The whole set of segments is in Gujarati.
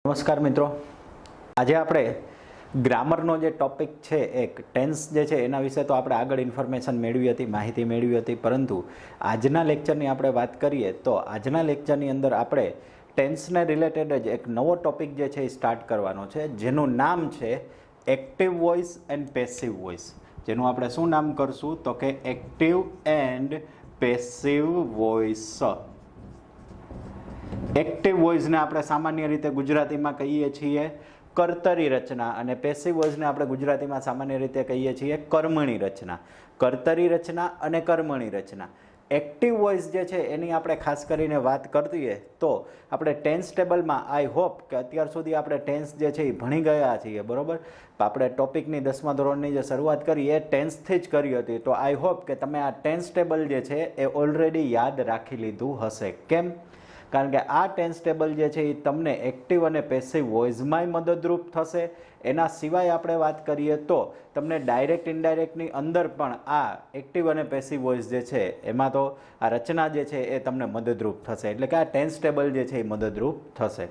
નમસ્કાર મિત્રો, આજે આપણે ગ્રામરનો જે ટોપિક છે એક ટેન્સ જે છે એના વિશે તો આપણે આગળ ઇન્ફોર્મેશન મેળવી હતી, માહિતી મેળવી હતી, પરંતુ આજના લેક્ચરની આપણે વાત કરીએ તો આજના લેક્ચરની અંદર આપણે ટેન્સને રિલેટેડ જ એક નવો ટોપિક જે છે એ સ્ટાર્ટ કરવાનો છે, જેનું નામ છે active voice and passive voice. જેનું આપણે શું નામ કરશું તો કે active and passive voice. Active વોઇસને આપણે સામાન્ય રીતે ગુજરાતીમાં કહીએ છીએ કર્તરી રચના અને પેસિવ વોઇસને આપણે ગુજરાતીમાં સામાન્ય રીતે કહીએ છીએ કર્મણી રચના. કર્તરી રચના અને કર્મણી રચના. એક્ટિવ વોઇસ જે છે એની આપણે ખાસ કરીને વાત કરીએ તો આપણે ટેન્સ ટેબલમાં આઈ હોપ કે અત્યાર સુધી આપણે ટેન્સ જે છે એ ભણી ગયા છીએ, બરાબર. આપણે ટોપિકની 10મા ધોરણની જે શરૂઆત કરી એ ટેન્સથી જ કરી હતી, તો આઈ હોપ કે તમે આ ટેન્સ ટેબલ જે છે એ ઓલરેડી યાદ રાખી લીધું હશે. કેમ? કારણ કે આ ટેન્સ ટેબલ જે છે એ તમને એક્ટિવ અને પેસિવ વોઇસમાંય મદદરૂપ થશે. એના સિવાય આપણે વાત કરીએ તો તમને ડાયરેક્ટ ઇનડાયરેક્ટની અંદર પણ આ એક્ટિવ અને પેસિવ વોઇસ જે છે એમાં તો આ રચના જે છે એ તમને મદદરૂપ થશે. એટલે કે આ ટેન્સ ટેબલ જે છે એ મદદરૂપ થશે.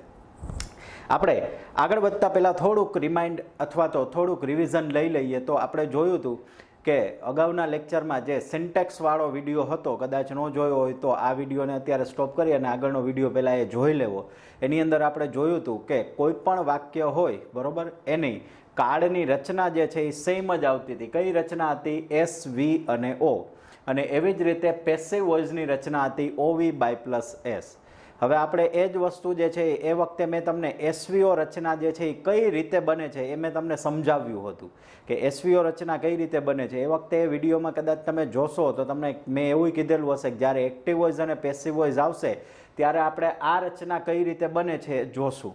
આપણે આગળ વધતા પહેલાં થોડુંક રિમાઇન્ડ અથવા તો થોડુંક રિવિઝન લઈ લઈએ. તો આપણે જોયું હતું કે અગાઉના લેક્ચરમાં જે સિન્ટેક્સવાળો વિડીયો હતો, કદાચ ન જોયો હોય તો આ વિડીયોને અત્યારે સ્ટોપ કરી અને આગળનો વિડીયો પહેલાં એ જોઈ લેવો. એની અંદર આપણે જોયું હતું કે કોઈ પણ વાક્ય હોય, બરાબર, એની કાળની રચના જે છે એ સેમ જ આવતી હતી. કઈ રચના હતી? એસ, વી અને ઓ. અને એવી જ રીતે પેસિવ વોઇસની રચના હતી ઓવી બાય પ્લસ એસ. હવે આપણે એ જ વસ્તુ જે છે એ વખતે મેં તમને એસવીઓ રચના જે છે એ કઈ રીતે બને છે એ મેં તમને સમજાવ્યું હતું કે એસવીઓ રચના કઈ રીતે બને છે. એ વખતે એ વિડીયોમાં કદાચ તમે જોશો તો તમને મેં એવું કીધેલું હશે કે જ્યારે એક્ટિવ વોઇસ અને પેસિવ વોઇસ આવશે ત્યારે આપણે આ રચના કઈ રીતે બને છે જોશું,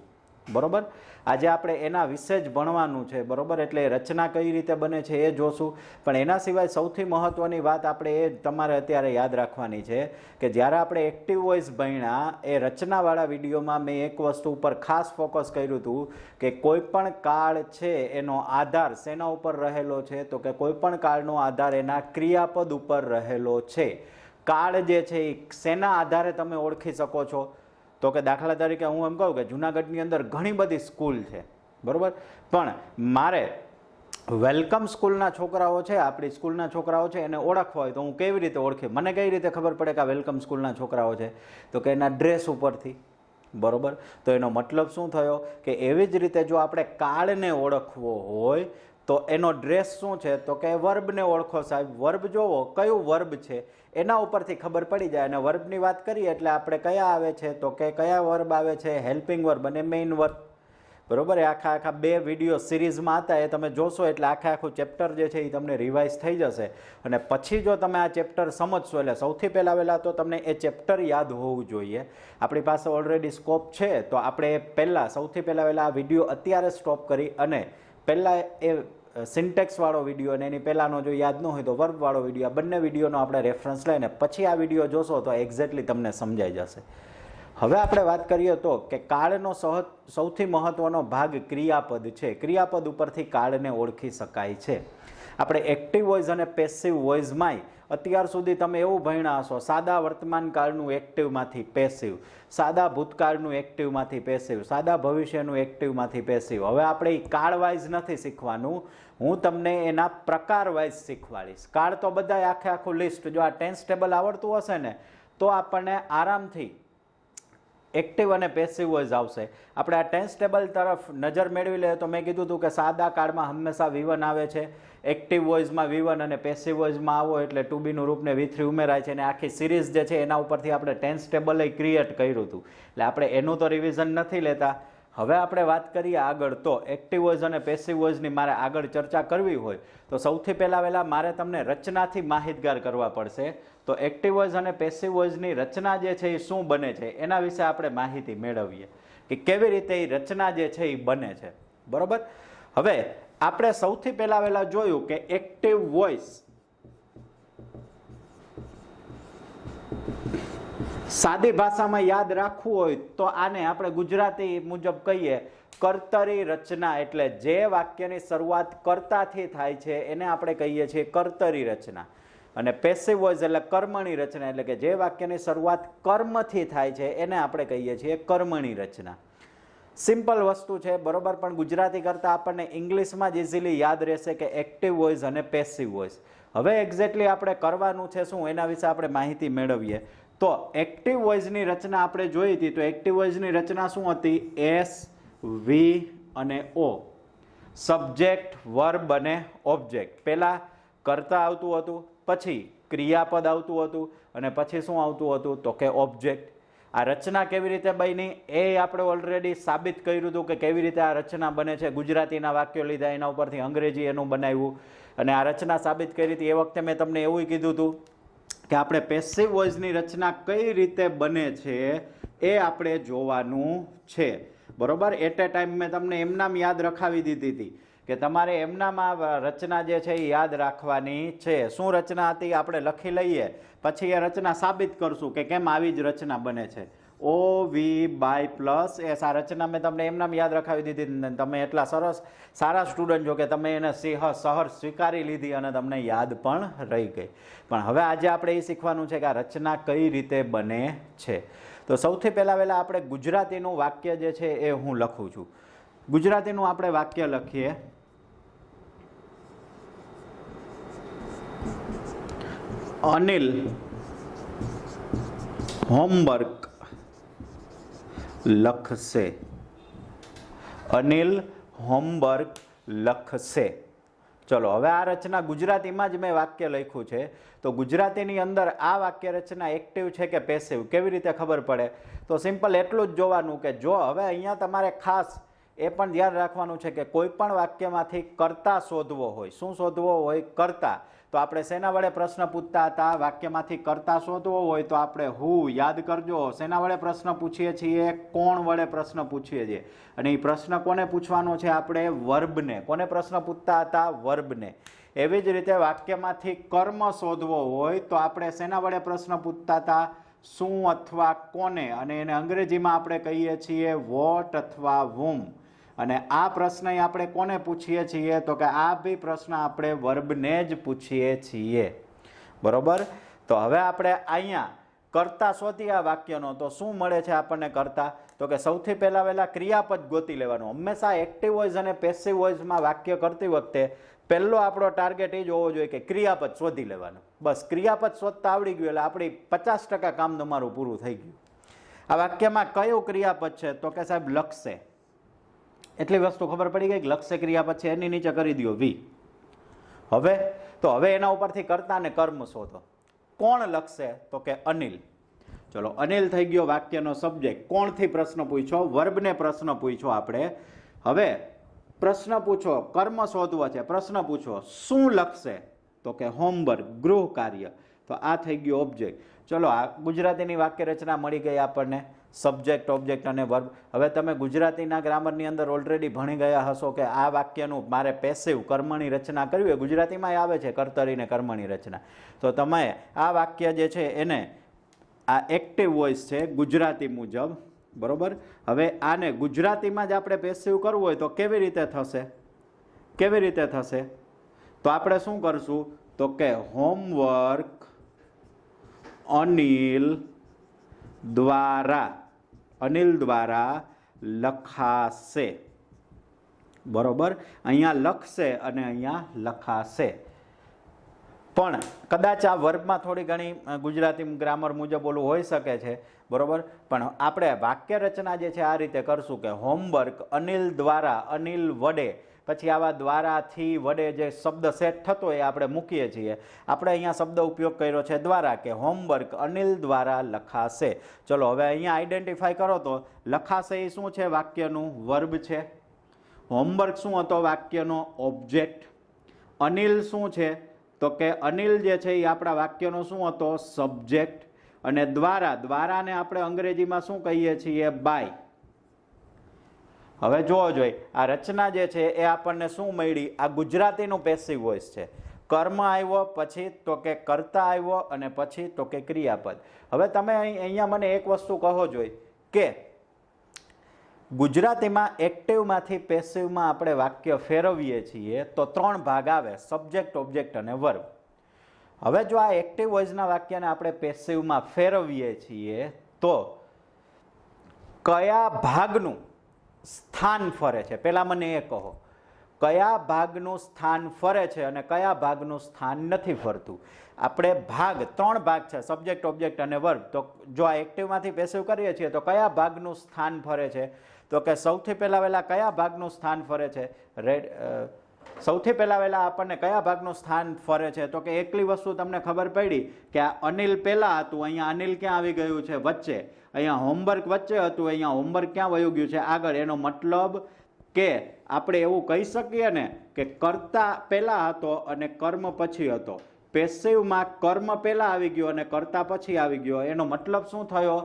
બરાબર. આજે આપણે એના વિશે જ ભણવાનું છે, બરાબર. એટલે રચના કઈ રીતે બને છે એ જોશું. પણ એના સિવાય સૌથી મહત્વની વાત આપણે એ તમારે અત્યારે યાદ રાખવાની છે કે જ્યારે આપણે એક્ટિવ વોઇસ ભણ્યા એ રચનાવાળા વિડીયોમાં મેં એક વસ્તુ ઉપર ખાસ ફોકસ કર્યું હતું કે કોઈ પણ કાળ છે એનો આધાર શેના ઉપર રહેલો છે તો કે કોઈ પણ કાળનો આધાર એના ક્રિયાપદ ઉપર રહેલો છે. કાળ જે છે એ શેના આધારે તમે ઓળખી શકો છો તો કે દાખલા તરીકે હું એમ કહું કે જુનાગઢની અંદર ઘણી બધી સ્કૂલ છે, બરાબર, પણ મારે વેલકમ સ્કૂલના છોકરાઓ છે, આપણી સ્કૂલના છોકરાઓ છે, એને ઓળખવા હોય તો હું કેવી રીતે ઓળખી? મને કઈ રીતે ખબર પડે કે આ વેલકમ સ્કૂલના છોકરાઓ છે? તો કે એના ડ્રેસ ઉપરથી, બરાબર. તો એનો મતલબ શું થયો કે એવી જ રીતે જો આપણે કાળને ઓળખવો હોય તો એનો ડ્રેસ શું છે તો કે વર્બને ઓળખો સાહેબ. વર્બ જોવો કયું વર્બ છે એના ઉપરથી ખબર પડી જાય. અને વર્બની વાત કરીએ એટલે આપણે કયા આવે છે તો કે કયા વર્બ આવે છે? હેલ્પિંગ વર્બ અને મેઇન વર્બ, બરાબર. એ આખા બે વિડીયો સિરીઝમાં હતા, એ તમે જોશો એટલે આખું ચેપ્ટર જે છે એ તમને રિવાઇઝ થઈ જશે. અને પછી જો તમે આ ચેપ્ટર સમજશો એટલે સૌથી પહેલાં તો તમને એ ચેપ્ટર યાદ હોવું જોઈએ. આપણી પાસે ઓલરેડી સ્કોપ છે તો આપણે સૌથી પહેલાં આ વિડીયો અત્યારે સ્ટોપ કરી અને પહેલાં એ સિન્ટેક્સવાળો વિડીયો અને એની પહેલાંનો જો યાદ ન હોય તો વર્બવાળો વિડીયો, આ બંને વિડીયોનો આપણે રેફરન્સ લઈને પછી આ વિડીયો જોશો તો એક્ઝેક્ટલી તમને સમજાઈ જશે. હવે આપણે વાત કરીએ તો કે કાળનો સૌથી મહત્વનો ભાગ ક્રિયાપદ છે. ક્રિયાપદ ઉપરથી કાળને ઓળખી શકાય છે. આપણે એક્ટિવ વોઇસ અને પેસિવ વોઇસમાંય અત્યાર સુધી તમે એવું ભણ્યા હશો સાદા વર્તમાન કાળનું એક્ટિવમાંથી પેસિવ, સાદા ભૂતકાળનું એક્ટિવમાંથી પેસિવ, સાદા ભવિષ્યનું એક્ટિવમાંથી પેસિવ. હવે આપણે એ કાળ વાઇઝ નથી શીખવાનું, હું તમને એના પ્રકાર વાઇઝ શીખવાડીશ. કાળ તો બધા આખું લિસ્ટ, જો આ ટેન્સ ટેબલ આવડતું હશે ને તો આપણને આરામથી એક્ટિવ અને પેસિવ વોઇસ આવશે. આપણે આ ટેન્સ ટેબલ તરફ નજર મેળવી લઈએ તો મેં કીધું હતું કે સાદા કાળમાં હંમેશા V1 આવે છે, એક્ટિવ વોઇસમાં V1 અને પેસિવ વોઇસમાં આવો એટલે ટુ બીનું રૂપને V3 ઉમેરાય છે. અને આખી સિરીઝ જે છે એના ઉપરથી આપણે ટેન્સ ટેબલ ક્રિએટ કર્યું હતું, એટલે આપણે એનું તો રિવિઝન નથી લેતા. હવે આપણે વાત કરીએ આગળ તો એક્ટિવ વોઇસ અને પેસિવ વોઇસની મારે આગળ ચર્ચા કરવી હોય તો સૌથી પહેલાં મારે તમને રચનાથી માહિતગાર કરવા પડશે. તો એક્ટિવ વોઇસ અને પેસિવ વોઇસની રચના જે છે એ શું બને છે એના વિશે આપણે માહિતી મેળવીએ કે કેવી રીતે એ રચના જે છે એ બને છે, બરાબર. હવે આપણે સૌથી પહેલાં જોયું કે એક્ટિવ વોઇસ સાદી ભાષામાં યાદ રાખવું હોય તો આને આપણે ગુજરાતી મુજબ કહીએ કર્તરી રચના. એટલે જે વાક્યની શરૂઆત કર્તાથી થાય છે એને આપણે કહીએ છીએ કર્તરી રચના. અને પેસિવ વોઇસ એટલે કર્મણી રચના, એટલે કે જે વાક્યની શરૂઆત કર્મથી થાય છે એને આપણે કહીએ છીએ કર્મણી રચના. સિમ્પલ વસ્તુ છે બરોબર, પણ ગુજરાતી કરતાં આપણને ઇંગ્લિશમાં જ ઇઝીલી યાદ રહેશે કે એક્ટિવ વોઇસ અને પેસિવ વોઇસ. હવે એક્ઝેક્ટલી આપણે કરવાનું છે શું એના વિશે આપણે માહિતી મેળવીએ. તો એક્ટિવ વોઇસની રચના આપણે જોઈ હતી. તો એક્ટિવ વોઇસની રચના શું હતી? એસ, વી અને ઓ, સબ્જેક્ટ, વર્બ અને ઓબ્જેક્ટ. પહેલાં કર્તા આવતું હતું, પછી ક્રિયાપદ આવતું હતું અને પછી શું આવતું હતું? તો કે ઓબ્જેક્ટ. આ રચના કેવી રીતે બની એ આપણે ઓલરેડી સાબિત કર્યું હતું કે કેવી રીતે આ રચના બને છે. ગુજરાતીના વાક્યો લીધા, એના ઉપરથી અંગ્રેજી એનું બનાવ્યું અને આ રચના સાબિત કરી હતી. એ વખતે મેં તમને એવું કીધું હતું કે આપણે પેસિવ વોઇસની રચના કઈ રીતે બને છે એ આપણે જોવાનું છે બરોબર. એટ એ ટાઈમ મેં તમને એમનામ યાદ રખાવી દીધી હતી કે તમારે એમનામાં રચના જે છે એ યાદ રાખવાની છે. શું રચના હતી આપણે લખી લઈએ, પછી એ રચના સાબિત કરશું કે કેમ આવી જ રચના બને છે. ઓ વી બાય પ્લસ એસ, આ રચના મેં તમને એમનામ યાદ રખાવી દીધી. તમે એટલા સરસ સારા સ્ટુડન્ટ છો કે તમે એને સહર સ્વીકારી લીધી અને તમને યાદ પણ રહી ગઈ. પણ હવે આજે આપણે એ શીખવાનું છે કે આ રચના કઈ રીતે બને છે. તો સૌથી પહેલાં આપણે ગુજરાતીનું વાક્ય જે છે એ હું લખું છું. ગુજરાતીનું આપણે વાક્ય લખીએ. અનિલ હોમવર્ક લખશે. અનિલ હોમવર્ક લખશે. ચલો હવે આ રચના ગુજરાતીમાં જ મેં વાક્ય લખ્યું છે. તો ગુજરાતીની અંદર આ વાક્ય રચના એક્ટિવ છે કે પેસિવ કેવી રીતે ખબર પડે? તો સિમ્પલ એટલું જ જોવાનું કે જો હવે અહીંયા તમારે ખાસ એ પણ ધ્યાન રાખવાનું છે કે કોઈ પણ વાક્યમાંથી કર્તા શોધવો હોય. શું શોધવો હોય? કર્તા. તો આપણે શેના વડે પ્રશ્ન પૂછતા હતા? વાક્યમાંથી કર્તા શોધવો હોય તો આપણે હું યાદ કરજો. શેના વડે પ્રશ્ન પૂછીએ છીએ? કોણ વડે પ્રશ્ન પૂછીએ છીએ. અને એ પ્રશ્ન કોને પૂછવાનો છે? આપણે વર્બને. કોને પ્રશ્ન પૂછતા હતા? વર્બને. એવી જ રીતે વાક્યમાંથી કર્મ શોધવો હોય તો આપણે શેના વડે પ્રશ્ન પૂછતા હતા? શું અથવા કોને. અને એને અંગ્રેજીમાં આપણે કહીએ છીએ વોટ અથવા whom. અને આ પ્રશ્ન આપણે કોને પૂછીએ છીએ? તો કે આ બી પ્રશ્ન આપણે વર્બને જ પૂછીએ છીએ બરોબર. તો હવે આપણે અહીંયા કર્તા શોધીએ આ વાક્યનો તો શું મળે છે આપણને કર્તા? તો કે સૌથી પહેલા ક્રિયાપદ ગોતી લેવાનું. હંમેશા એક્ટિવ વોઇસ અને પેસિવ વોઇસમાં વાક્ય કરતી વખતે પહેલો આપણો ટાર્ગેટ એ જ હોવો જોઈએ કે ક્રિયાપદ શોધી લેવાનું. બસ ક્રિયાપદ શોધતા આવડી ગયું એટલે આપણી 50% કામ તમારું પૂરું થઈ ગયું. આ વાક્યમાં કયું ક્રિયાપદ છે? તો કે સાહેબ લખશે. એટલી વસ્તુ ખબર પડી ગઈ કે લક્ષ્ય ક્રિયાપદ છે, એની નીચે કરી દો વી. હવે એના ઉપરથી કર્તા અને કર્મ શોધો. કોણ લખશે? તો કે અનિલ. ચલો અનિલ થઈ ગયો વાક્યનો સબ્જેક્ટ. કોણથી પ્રશ્ન પૂછ્યો? વર્બને પ્રશ્ન પૂછ્યો આપણે. હવે પ્રશ્ન પૂછો, કર્મ શોધવો છે, પ્રશ્ન પૂછો શું લખશે? તો કે હોમવર્ક, ગૃહ કાર્ય. તો આ થઈ ગયો ઓબ્જેક્ટ. ચલો આ ગુજરાતીની વાક્ય રચના મળી ગઈ આપણને. સબ્જેક્ટ, ઓબ્જેક્ટ અને વર્બ. હવે તમે ગુજરાતીના ગ્રામરની અંદર ઓલરેડી ભણી ગયા હશો કે આ વાક્યનું મારે પેસિવ કર્મની રચના કરવી હોય. ગુજરાતીમાં આવે છે કર્તરી ને કર્મની રચના. તો તમે આ વાક્ય જે છે એને આ એક્ટિવ વોઇસ છે ગુજરાતી મુજબ બરોબર. હવે આને ગુજરાતીમાં જ આપણે પેસિવ કરવું હોય તો કેવી રીતે થશે? કેવી રીતે થશે? તો આપણે શું કરશું? તો કે હોમવર્ક અનિલ દ્વારા લખાશે બરોબર. અહીંયા લખશે અને અહીંયા લખાશે. પણ કદાચ આ વર્બમાં થોડી ઘણી ગુજરાતી ગ્રામર મુજબ ઓલું હોઈ શકે છે બરોબર. પણ આપણે વાક્ય રચના જે છે આ રીતે કરશું કે હોમવર્ક અનિલ દ્વારા, અનિલ વડે, પછી આવા દ્વારાથી વડે જે શબ્દ સેટ થતો એ આપણે મૂકીએ છીએ. આપણે અહીંયા શબ્દ ઉપયોગ કર્યો છે દ્વારા, કે હોમવર્ક અનિલ દ્વારા લખાશે. ચલો હવે અહીંયા આઈડેન્ટિફાઈ કરો તો લખાશે એ શું છે? વાક્યનું વર્બ છે. હોમવર્ક શું હતો? વાક્યનો ઓબ્જેક્ટ. અનિલ શું છે? તો કે અનિલ જે છે એ આપણા વાક્યનો શું હતો? સબ્જેક્ટ. અને દ્વારાને આપણે અંગ્રેજીમાં શું કહીએ છીએ? બાય. હવે જોવો જોઈએ આ રચના જે છે એ આપણને શું મળી? આ ગુજરાતીનું પેસિવ વોઇસ છે. કર્મ આવ્યો, પછી તો કે કર્તા આવ્યો અને પછી તો કે ક્રિયાપદ. હવે તમે અહીંયા મને એક વસ્તુ કહો જોઈએ કે ગુજરાતીમાં એક્ટિવમાંથી પેસિવમાં આપણે વાક્ય ફેરવીએ છીએ તો 3 ભાગ આવે: સબ્જેક્ટ, ઓબ્જેક્ટ અને વર્બ. હવે જો આ એક્ટિવ વોઇસના વાક્યને આપણે પેસિવમાં ફેરવીએ છીએ તો કયા ભાગનું સ્થાન ફરે છે, પહેલા મને એ કહો કયા ભાગનું સ્થાન ફરે છે અને કયા ભાગનું સ્થાન નથી ફરતું. આપણે ભાગ 3 ભાગ છે, સબ્જેક્ટ, ઓબ્જેક્ટ અને વર્બ. તો જો આ એક્ટિવમાંથી પેસિવ કરીએ છીએ તો કયા ભાગનું સ્થાન ફરે છે, તો કે સૌથી પહેલા વહેલા કયા ભાગનું સ્થાન ફરે છે, સૌથી પહેલા વહેલા આપણને કયા ભાગનું સ્થાન ફરે છે, તો કે એકલી વસ્તુ તમને ખબર પડી કે આ અનિલ પહેલા હતું, અહીંયા અનિલ ક્યાં આવી ગયું છે, વચ્ચે. અહીંયા હોમવર્ક વચ્ચે હતું, અહીંયા હોમવર્ક ક્યાં વયું ગયું છે, આગળ. એનો મતલબ કે આપણે એવું કહી શકીએ ને કે કર્તા પહેલા હતો અને કર્મ પછી હતો. પેસિવમાં કર્મ પહેલા આવી ગયો અને કર્તા પછી આવી ગયો. એનો મતલબ શું થયો,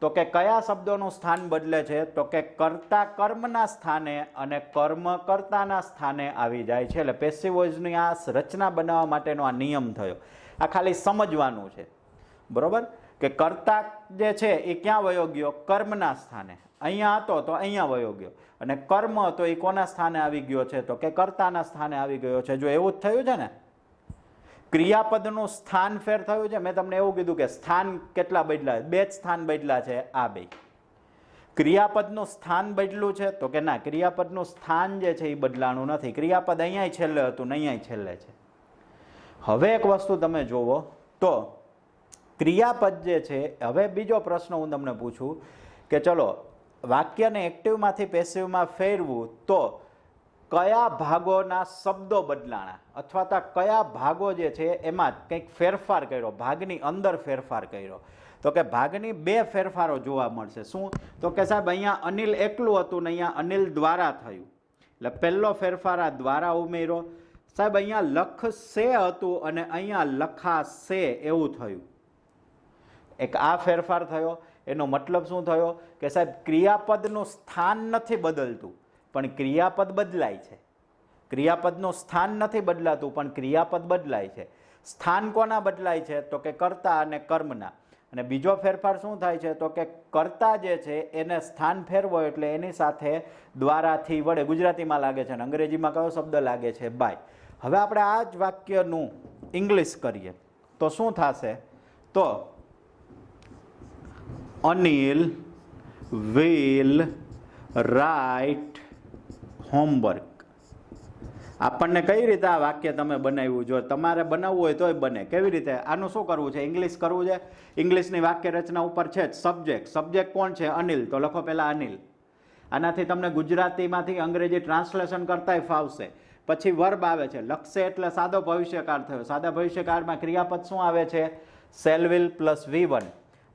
તો કે કયા શબ્દોનું સ્થાન બદલે છે, તો કે કર્તા કર્મના સ્થાને અને કર્મ કર્તાના સ્થાને આવી જાય છે. એટલે પેસિવ વોઇસની આ રચના બનાવવા માટેનો આ નિયમ થયો. આ ખાલી સમજવાનું છે, બરોબર, કે કર્તા જે છે એ ક્યાં વયો ગયો, કર્મના સ્થાને. અહીંયા હતો તો અહીંયા વયો ગયો, અને કર્મ હતો એ કોના સ્થાને આવી ગયો છે, તો કે કર્તાના સ્થાને આવી ગયો છે. જો એવું જ થયું છે ને, ક્રિયાપદનું સ્થાન ફેર થયું છે. મેં તમને એવું કીધું કે સ્થાન કેટલા બદલા, 2 જ સ્થાન બદલા છે, આ 2. ક્રિયાપદનું સ્થાન બદલું છે, તો કે ના, ક્રિયાપદનું સ્થાન જે છે એ બદલાનું નથી. ક્રિયાપદ અહીંયા છેલ્લે હતું ને અહીંયા છેલ્લે છે. હવે એક વસ્તુ તમે જોવો તો ક્રિયાપદ જે છે, હવે બીજો પ્રશ્ન હું તમને પૂછું કે ચલો વાક્યને એક્ટિવમાંથી પેસિવમાં ફેરવું તો કયા ભાગોના શબ્દો બદલાણા, અથવા તો કયા ભાગો જે છે એમાં કંઈક ફેરફાર કર્યો, ભાગની અંદર ફેરફાર કર્યો. તો કે ભાગની 2 ફેરફારો જોવા મળશે. શું, તો કે સાહેબ અહીંયા અનિલ એકલું હતું ને અહીંયા અનિલ દ્વારા થયું. એટલે પહેલો ફેરફાર આ દ્વારા ઉમેર્યો. સાહેબ અહીંયા લખશે હતું અને અહીંયા લખાશે એવું થયું. એક આ ફેરફાર થયો. એનો મતલબ શું થયો કે સાહેબ ક્રિયાપદનું સ્થાન નથી બદલતું પણ ક્રિયાપદ બદલાય છે. ક્રિયાપદનું સ્થાન નથી બદલાતું પણ ક્રિયાપદ બદલાય છે. સ્થાન કોના બદલાય છે, તો કે કર્તા અને કર્મના. અને બીજો ફેરફાર શું થાય છે, તો કે કર્તા જે છે એને સ્થાન ફેરવો એટલે એની સાથે દ્વારાથી વડે ગુજરાતીમાં લાગે છે અને અંગ્રેજીમાં કયો શબ્દ લાગે છે, બાય. હવે આપણે આ જ વાક્યનું ઇંગ્લિશ કરીએ તો શું થશે, તો અનિલ will write homework. આપણને કઈ રીતે આ વાક્ય તમે બનાવ્યું, જો તમારે બનાવવું હોય તોય બને. કેવી રીતે, આનું શું કરવું છે, ઇંગ્લિશ કરવું છે. ઇંગ્લિશની વાક્ય રચના ઉપર છે જ સબ્જેક્ટ. સબ્જેક્ટ કોણ છે, અનિલ. તો લખો પહેલા અનિલ. આનાથી તમને ગુજરાતીમાંથી અંગ્રેજી ટ્રાન્સલેશન કરતાંય ફાવશે. પછી વર્બ આવે છે, લખશે એટલે સાદો ભવિષ્યકાળ થયો. સાદા ભવિષ્યકાળમાં ક્રિયાપદ શું આવે છે, શેલ વિલ પ્લસ V1.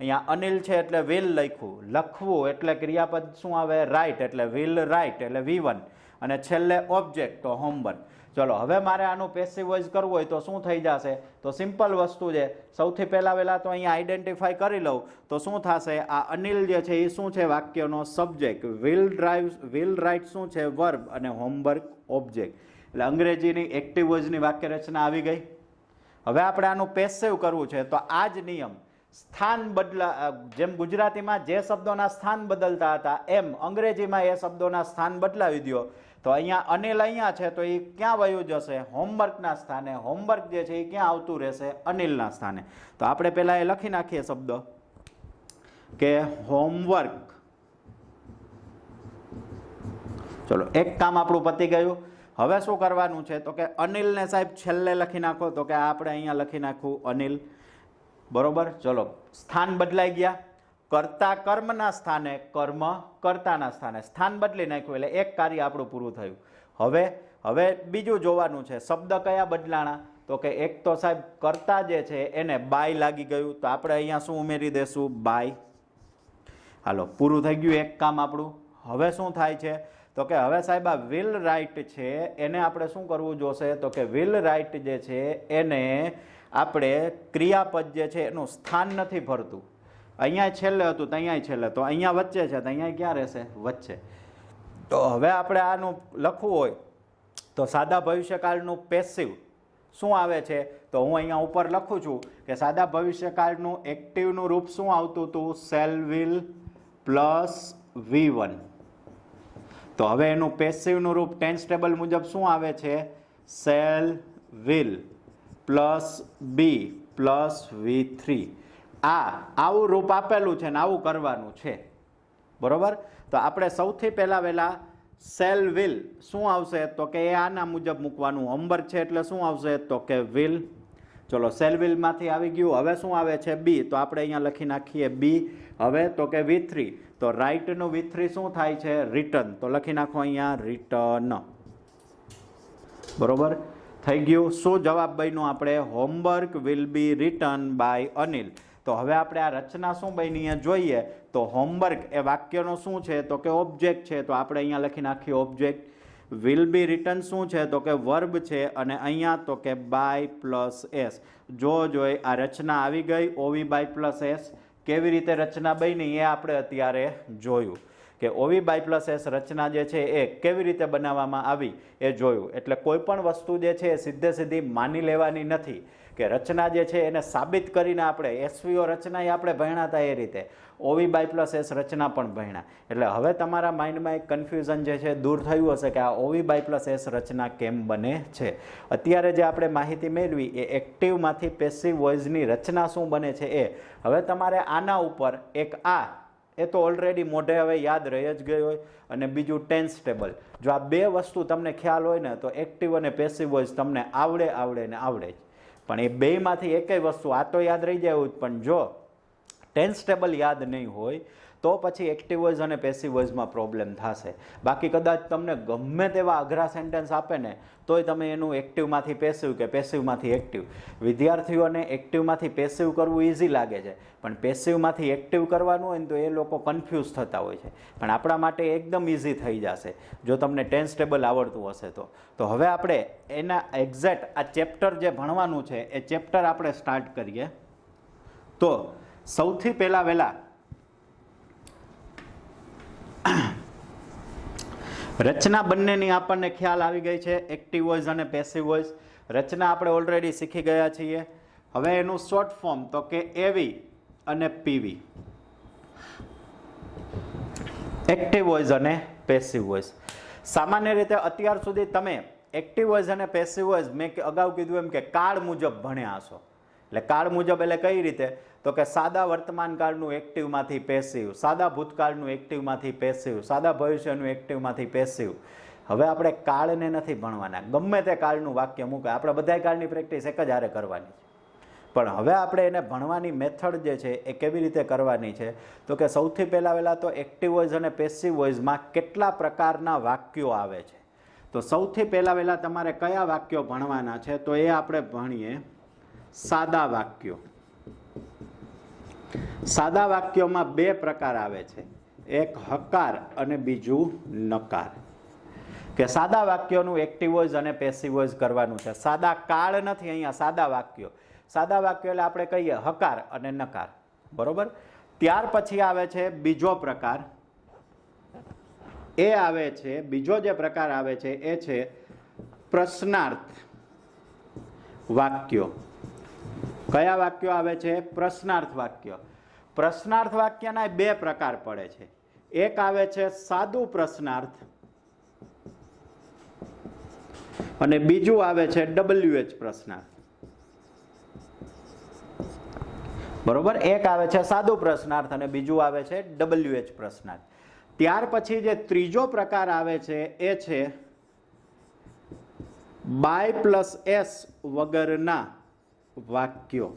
અહીંયા અનિલ છે એટલે વિલ લખ્યું. લખવું એટલે ક્રિયાપદ શું આવે, રાઇટ, એટલે વિલ રાઇટ એટલે V1. અને છેલ્લે ઓબ્જેક્ટ તો હોમવર્ક. ચલો હવે મારે આનું પેસિવ વોઇસ કરવું હોય તો શું થઈ જશે, તો સિમ્પલ વસ્તુ છે. સૌથી પહેલા તો અહીંયા આઈડેન્ટિફાઈ કરી લઉં તો શું થશે, આ અનિલ જે છે એ શું છે, વાક્યનો સબ્જેક્ટ. વિલ રાઇટ શું છે, વર્બ, અને હોમવર્ક ઓબ્જેક્ટ. એટલે અંગ્રેજીની એક્ટિવ વોઇસની વાક્ય રચના આવી ગઈ. હવે આપણે આનું પેસિવ કરવું છે તો આ જ નિયમ, સ્થાન બદલા, જેમ ગુજરાતીમાં જે શબ્દોના સ્થાન બદલતા હતા એમ અંગ્રેજીમાં એ શબ્દોના સ્થાન બદલાવી દો. તો અહીંયા અનિલ અહીંયા છે તો એ ક્યાં વયું જશે, હોમવર્કના સ્થાને. હોમવર્ક જે છે એ ક્યાં આવતું રહેશે, અનિલના સ્થાને. તો આપણે પહેલા એ લખી નાખીએ શબ્દ કે હોમવર્ક. ચલો એક કામ આપણું પતી ગયું. હવે શું કરવાનું છે, તો કે અનિલને સાહેબ છેલ્લે લખી નાખો. તો કે આપણે અહીંયા લખી નાખવું અનિલ, બરોબર. ચલો સ્થાન બદલાઈ ગયા. કર્તા કર્મના સ્થાને, કર્મ કર્તાના સ્થાને. સ્થાન બદલી નાખ્યું એટલે એક કાર્ય આપણું પૂરું થયું. હવે બીજું જોવાનું છે, શબ્દ કયા બદલાણા, તો કે એક તો સાહેબ કર્તા જે છે એને બાય લાગી ગયું તો આપણે અહીંયા શું ઉમેરી દેશું, બાય. હાલો પૂરું થઈ ગયું એક કામ આપણું. હવે શું થાય છે, તો કે હવે સાહેબ આ વિલ રાઇટ છે એને આપણે શું કરવું જોશે, તો કે વિલ રાઇટ જે છે એને આપણે ક્રિયાપદ જે છે એનું સ્થાન નથી ભરતું. અહીંયા છેલ્લે હતું તો અહીંયા છેલ્લે, તો અહીંયા વચ્ચે છે તો અહીંયા ક્યાં રહેશે, વચ્ચે. તો હવે આપણે આનું લખવું હોય તો સાદા ભવિષ્યકાળનું પેસિવ શું આવે છે, તો હું અહીંયા ઉપર લખું છું કે સાદા ભવિષ્યકાળનું એક્ટિવનું રૂપ શું આવતું હતું, શેલ વિલ પ્લસ V1. તો હવે એનું પેસિવનું રૂપ ટેન્સ ટેબલ મુજબ શું આવે છે, શેલ વિલ પ્લસ B પ્લસ V3. આવું રૂપ આપેલું છે ને આવું કરવાનું છે. બરોબર. તો આપણે સૌથી વહેલા સેલ વિલ શું આવશે તો કે એ આના મુજબ મૂકવાનું. હોમવર્ક છે એટલે શું આવશે તો કે વિલ. ચલો સેલ વિલમાંથી આવી ગયું. હવે શું આવે છે બી, તો આપણે અહીંયા લખી નાખીએ બી. હવે તો કે V3, તો રાઈટનું V3 શું થાય છે રિટર્ન, તો લખી નાખો અહીંયા રિટર્ન. બરોબર થઈ ગયું. શું જવાબ બન્યો આપણે homework will be return by Anil. તો હવે આપણે આ રચના શું બની એ જોઈએ. તો હોમવર્ક એ વાક્યનો શું છે તો કે ઓબ્જેક્ટ છે, તો આપણે અહીંયા લખી નાખીએ ઓબ્જેક્ટ. વિલ બી રિટર્ન શું છે તો કે વર્બ છે, અને અહીંયા તો કે બાય પ્લસ એસ. જોઈ આ રચના આવી ગઈ ઓવી બાય પ્લસ એસ. કેવી રીતે રચના બની એ આપણે અત્યારે જોયું કે ઓવી બાય પ્લસ એસ રચના જે છે એ કેવી રીતે બનાવવામાં આવી એ જોયું. એટલે કોઈ પણ વસ્તુ જે છે એ સીધી માની લેવાની નથી કે રચના જે છે એને સાબિત કરીને આપણે એસવીઓ રચના એ આપણે ભણ્યા હતા એ રીતે ઓવી બાય પ્લસ એસ રચના પણ ભણ્યા. એટલે હવે તમારા માઇન્ડમાં એક કન્ફ્યુઝન જે છે દૂર થયું હશે કે આ ઓવી બાય પ્લસ એસ રચના કેમ બને છે. અત્યારે જે આપણે માહિતી મેળવી એ એક્ટિવમાંથી પેસિવ વોઇસની રચના શું બને છે એ. હવે તમારે આના ઉપર એક એ તો ઓલરેડી મોઢે હવે યાદ રહી જ ગઈ હોય, અને બીજું ટેન્સ ટેબલ. જો આ બે વસ્તુ તમને ખ્યાલ હોય ને તો એક્ટિવ અને પેસિવ વોઇસ તમને આવડે જ. પણ એ બેમાંથી એકેય વસ્તુ આ તો યાદ રહી જાય, પણ જો ટેન્સ ટેબલ યાદ નહીં હોય તો પછી એક્ટિવ વોઇસ અને પેસિવ વોઇસમાં પ્રોબ્લેમ થશે. બાકી કદાચ તમને ગમે તેવા અઘરા સેન્ટેન્સ આપે ને તોય તમે એનું એક્ટિવમાંથી પેસિવ કે પેસિવમાંથી એક્ટિવ. વિદ્યાર્થીઓને એક્ટિવમાંથી પેસિવ કરવું ઇઝી લાગે છે, પણ પેસિવમાંથી એક્ટિવ કરવાનું હોય ને તો એ લોકો કન્ફ્યુઝ થતા હોય છે. પણ આપણા માટે એકદમ ઇઝી થઈ જશે જો તમને ટેન્સ ટેબલ આવડતું હશે તો. તો હવે આપણે એના એક્ઝેક્ટ આ ચેપ્ટર જે ભણવાનું છે એ ચેપ્ટર આપણે સ્ટાર્ટ કરીએ. તો સૌથી વહેલા રચના બંનેની આપણને ખ્યાલ આવી ગઈ છે, એક્ટિવ વોઇસ અને પેસિવ વોઇસ. રચના આપણે ઓલરેડી શીખી ગયા છીએ. હવે એનું શોર્ટ ફોર્મ તો કે એવી અને પીવી, એક્ટિવ વોઇસ અને પેસિવ વોઇસ. સામાન્ય રીતે અત્યાર સુધી તમે એક્ટિવ વોઇસ અને પેસિવ વોઇસ મેં અગાઉ કીધું એમ કે કાળ મુજબ ભણ્યા હશો. એટલે કાળ મુજબ એટલે કઈ રીતે તો કે સાદા વર્તમાન કાળનું એક્ટિવમાંથી પેસિવ, સાદા ભૂતકાળનું એક્ટિવમાંથી પેસિવ, સાદા ભવિષ્યનું એક્ટિવમાંથી પેસિવ. હવે આપણે કાળને નથી ભણવાના, ગમે તે કાળનું વાક્ય મૂકે, આપણે બધા કાળની પ્રેક્ટિસ એક જ હારે કરવાની છે. પણ હવે આપણે એને ભણવાની મેથડ જે છે એ કેવી રીતે કરવાની છે તો કે સૌથી પહેલાં તો એક્ટિવ વોઇસ અને પેસિવ વોઇસમાં કેટલા પ્રકારના વાક્યો આવે છે. તો સૌથી પહેલાં તમારે કયા વાક્યો ભણવાના છે તો એ આપણે ભણીએ સાદા વાક્યો. સાદા વાક્યોમાં બે પ્રકાર આવે છે, એક હકાર અને બીજું નકાર. કે સાદા વાક્યોનું એક્ટિવ વોઇસ અને પેસિવ વોઇસ કરવાનું છે. સાદા કાળ નથી, અહીંયા સાદા વાક્યો. સાદા વાક્યો એટલે આપણે કહીએ હકાર અને નકાર. બરોબર. ત્યાર પછી આવે છે બીજો પ્રકાર. એ આવે છે બીજો જે પ્રકાર આવે છે એ છે પ્રશ્નાર્થ વાક્યો. કયા વાક્યો આવે છે? પ્રશ્નાર્થ વાક્ય. પ્રશ્નાર્થ વાક્યના બે પ્રકાર પડે છે. એક આવે છે સાદું પ્રશ્નાર્થ અને બીજું આવે છે WH પ્રશ્નાર્થ. બરોબર. એક આવે છે સાદું પ્રશ્નાર્થ અને બીજું આવે છે WH પ્રશ્નાર્થ. ત્યાર પછી જે ત્રીજો પ્રકાર આવે છે એ છે બાય પ્લસ એસ વગરના વાક્યો.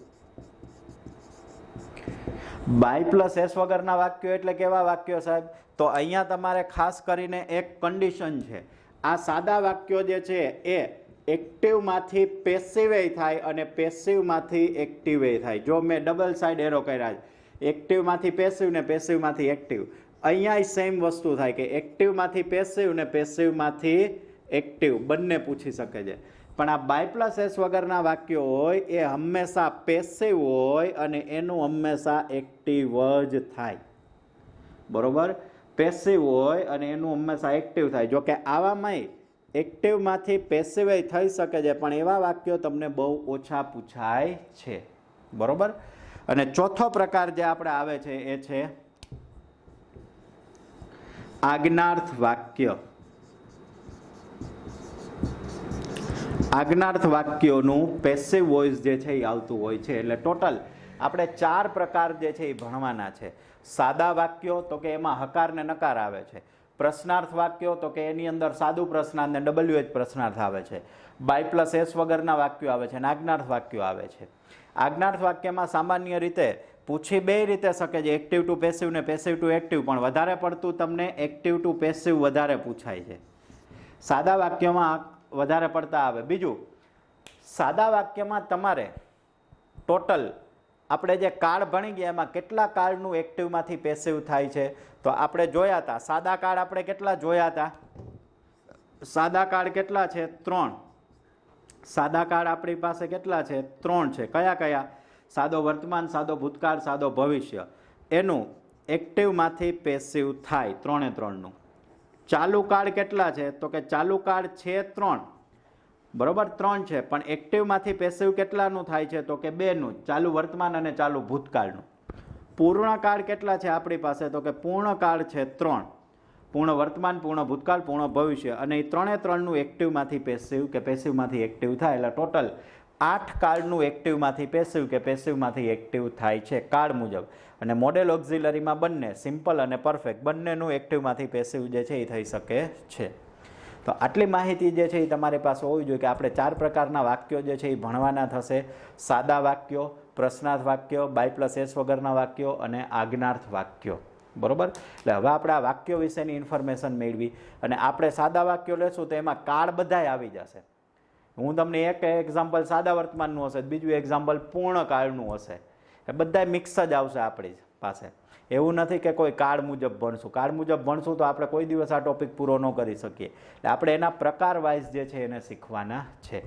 બાય પ્લસ એસ વગરના વાક્યો એટલે કેવા વાક્યો સાહેબ? તો અહીંયા તમારે ખાસ કરીને એક કન્ડિશન છે. આ સાદા વાક્યો જે છે એ એક્ટિવમાંથી પેસિવે થાય અને પેસિવમાંથી એક્ટિવે થાય. જો મેં ડબલ સાઇડ એરો કર્યા છે, એક્ટિવમાંથી પેસિવ ને પેસિવમાંથી એક્ટિવ. અહીંયા સેમ વસ્તુ થાય કે એક્ટિવમાંથી પેસિવ ને પેસિવમાંથી એક્ટિવ બંને પૂછી શકે છે. પણ આ બાય પ્લસ એસ વગરના વાક્યો હોય એ હંમેશા પેસિવ હોય અને એનું હંમેશા એક્ટિવ જ થાય. બરોબર. પેસિવ હોય અને એનું હંમેશા એક્ટિવ થાય. જો કે આવામાં એક્ટિવમાંથી પેસિવ થઈ શકે છે, પણ એવા વાક્યો તમને બહુ ઓછા પૂછાય છે. બરોબર. અને ચોથો પ્રકાર જે આપણે આવે છે એ છે આજ્ઞાર્થ વાક્ય. આજ્ઞાર્થ વાક્યોનું પેસિવ વોઇસ જે છે એ આવતું હોય છે. એટલે ટોટલ આપણે 4 પ્રકાર જે છે એ ભણવાના છે. સાદા વાક્યો તો કે એમાં હકાર ને નકાર આવે છે. પ્રશ્નાર્થ વાક્યો તો કે એની અંદર સાદું પ્રશ્નાર્થ ને WH પ્રશ્નાર્થ આવે છે. બાય પ્લસ એસ વગરના વાક્યો આવે છે અને આજ્ઞાર્થ વાક્યો આવે છે. આજ્ઞાર્થ વાક્યમાં સામાન્ય રીતે પૂછી બે રીતે શકે છે, એક્ટિવ ટુ પેસિવ ને પેસિવ ટુ એક્ટિવ, પણ વધારે પડતું તમને એક્ટિવ ટુ પેસિવ વધારે પૂછાય છે. સાદા વાક્યમાં વધારે પડતા આવે. બીજું, સાદા વાક્યમાં તમારે ટોટલ આપણે જે કાળ ભણી ગયા એમાં કેટલા કાળનું એક્ટિવમાંથી પેસિવ થાય છે તો આપણે જોયા હતા. સાદા કાળ આપણે કેટલા જોયા હતા? સાદા કાળ કેટલા છે? 3. સાદા કાળ આપણી પાસે કેટલા છે? 3 છે. કયા કયા? સાદો વર્તમાન, સાદો ભૂતકાળ, સાદો ભવિષ્ય. એનું એક્ટિવમાંથી પેસિવ થાય 3 ચાલુ કાળ કેટલા છે તો કે ચાલુ કાળ છે 3, બરોબર 3 છે, પણ એક્ટિવમાંથી પેસિવ કેટલાનું થાય છે તો કે 2નું, ચાલુ વર્તમાન અને ચાલુ ભૂતકાળનું. પૂર્ણ કાળ કેટલા છે આપણી પાસે તો કે પૂર્ણ કાળ છે 3, પૂર્ણ વર્તમાન, પૂર્ણ ભૂતકાળ, પૂર્ણ ભવિષ્ય, અને એ 3નું એક્ટિવમાંથી પેસિવ કે પેસિવમાંથી એક્ટિવ થાય એટલે ટોટલ 8 કાળનું એક્ટિવમાંથી પેસિવ કે પેસિવમાંથી એક્ટિવ થાય છે કાળ મુજબ. અને મોડેલ ઓક્ઝિલરીમાં બંને સિમ્પલ અને પરફેક્ટ બંનેનું એક્ટિવમાંથી પેસિવ જે છે એ થઈ શકે છે. તો આટલી માહિતી જે છે એ તમારી પાસે હોવી જોઈએ કે આપણે 4 પ્રકારના વાક્યો જે છે એ ભણવાના થશે. સાદા વાક્યો, પ્રશ્નાર્થ વાક્યો, બાય પ્લસ એસ વગરના વાક્યો અને આજ્ઞાર્થ વાક્યો. બરોબર? એટલે હવે આપણે આ વાક્યો વિશેની ઇન્ફોર્મેશન મેળવી અને આપણે સાદા વાક્યો લેશું તો એમાં કાળ બધાય આવી જશે. હું તમને એક એક્ઝામ્પલ સાદા વર્તમાનનું હશે, બીજું એક્ઝામ્પલ પૂર્ણ કાળનું હશે. એ બધા મિક્સ જ આવશે આપણી પાસે. એવું નથી કે કોઈ કાળ મુજબ ભણશું. કાળ મુજબ ભણશું તો આપણે કોઈ દિવસ આ ટોપિક પૂરો ન કરી શકીએ. એટલે આપણે એના પ્રકાર વાઇઝ જે છે એને શીખવાના છે.